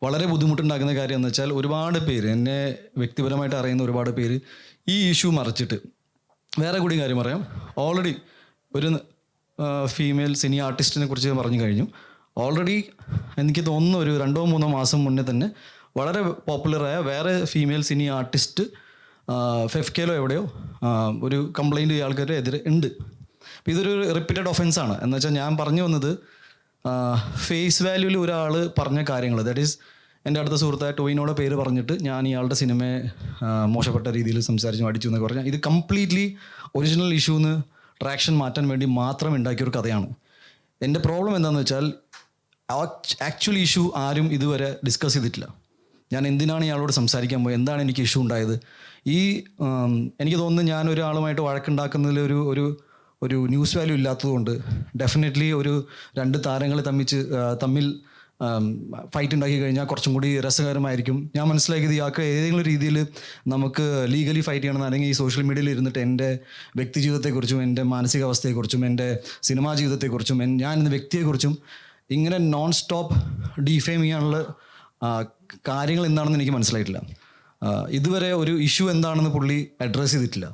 വളരെ ബുദ്ധിമുട്ടുണ്ടാക്കുന്ന കാര്യം എന്ന് വെച്ചാൽ ഒരുപാട് പേര് എന്നെ വ്യക്തിപരമായിട്ട് അറിയുന്ന ഒരുപാട് പേര് ഈ ഇഷ്യൂ മറച്ചിട്ട് വേറെ കൂടി കാര്യം പറയാം. ഓൾറെഡി ഒരു ഫീമെയിൽ സിനി ആർട്ടിസ്റ്റിനെ കുറിച്ച് പറഞ്ഞു കഴിഞ്ഞു. ഓൾറെഡി എനിക്ക് തോന്നുന്നു ഒരു 2-3 മാസം മുന്നേ തന്നെ വളരെ പോപ്പുലറായ വേറെ ഫീമെയിൽ സിനി ആർട്ടിസ്റ്റ് ഫെഫ്കേലോ എവിടെയോ ഒരു കംപ്ലൈൻറ്റ് ആൾക്കാരുടെ എതിരെ ഉണ്ട്. അപ്പോൾ ഇതൊരു റിപ്പീറ്റഡ് ഒഫൻസാണ്. എന്ന് വെച്ചാൽ ഞാൻ പറഞ്ഞു വന്നത് ഫേസ് വാല്യൂവിൽ ഒരാൾ പറഞ്ഞ കാര്യങ്ങൾ, ദാറ്റ് ഈസ് എൻ്റെ അടുത്ത സുഹൃത്തായ ടോയിനോടെ പേര് പറഞ്ഞിട്ട് ഞാൻ ഇയാളുടെ സിനിമയെ മോശപ്പെട്ട രീതിയിൽ സംസാരിച്ചു അടിച്ചു എന്നൊക്കെ പറഞ്ഞാൽ ഇത് കംപ്ലീറ്റ്ലി ഒറിജിനൽ ഇഷ്യൂന്ന് ട്രാക്ഷൻ മാറ്റാൻ വേണ്ടി മാത്രം ഉണ്ടാക്കിയൊരു കഥയാണ്. എൻ്റെ പ്രോബ്ലം എന്താണെന്ന് വെച്ചാൽ ആക്ച്വൽ ഇഷ്യൂ ആരും ഇതുവരെ ഡിസ്കസ് ചെയ്തിട്ടില്ല. ഞാൻ എന്തിനാണ് ഇയാളോട് സംസാരിക്കാൻ പോയത്, എന്താണ് എനിക്ക് ഇഷ്യൂ ഉണ്ടായത്. എനിക്ക് തോന്നുന്നു ഞാൻ ഒരാളുമായിട്ട് വഴക്കുണ്ടാക്കുന്നതിൽ ഒരു ന്യൂസ് വാല്യൂ ഇല്ലാത്തതുകൊണ്ട് ഡെഫിനറ്റ്ലി ഒരു 2 താരങ്ങൾ തമ്മിൽ ഫൈറ്റ് ഉണ്ടാക്കി കഴിഞ്ഞാൽ കുറച്ചും കൂടി രസകരമായിരിക്കും. ഞാൻ മനസ്സിലാക്കിയത് ഇയാൾക്ക് ഏതെങ്കിലും രീതിയിൽ നമുക്ക് ലീഗലി ഫൈറ്റ് ചെയ്യണം, അല്ലെങ്കിൽ ഈ സോഷ്യൽ മീഡിയയിൽ ഇരുന്നിട്ട് എൻ്റെ വ്യക്തി ജീവിതത്തെക്കുറിച്ചും എൻ്റെ മാനസികാവസ്ഥയെക്കുറിച്ചും എൻ്റെ സിനിമാ ജീവിതത്തെക്കുറിച്ചും ഞാൻ എന്ന വ്യക്തിയെക്കുറിച്ചും ഇങ്ങനെ നോൺ സ്റ്റോപ്പ് ഡിഫെയിം ചെയ്യാനുള്ള കാര്യങ്ങൾ എന്താണെന്ന് എനിക്ക് മനസ്സിലായിട്ടില്ല. ഇതുവരെ ഒരു ഇഷ്യൂ എന്താണെന്ന് പുള്ളി അഡ്രസ്സ് ചെയ്തിട്ടില്ല.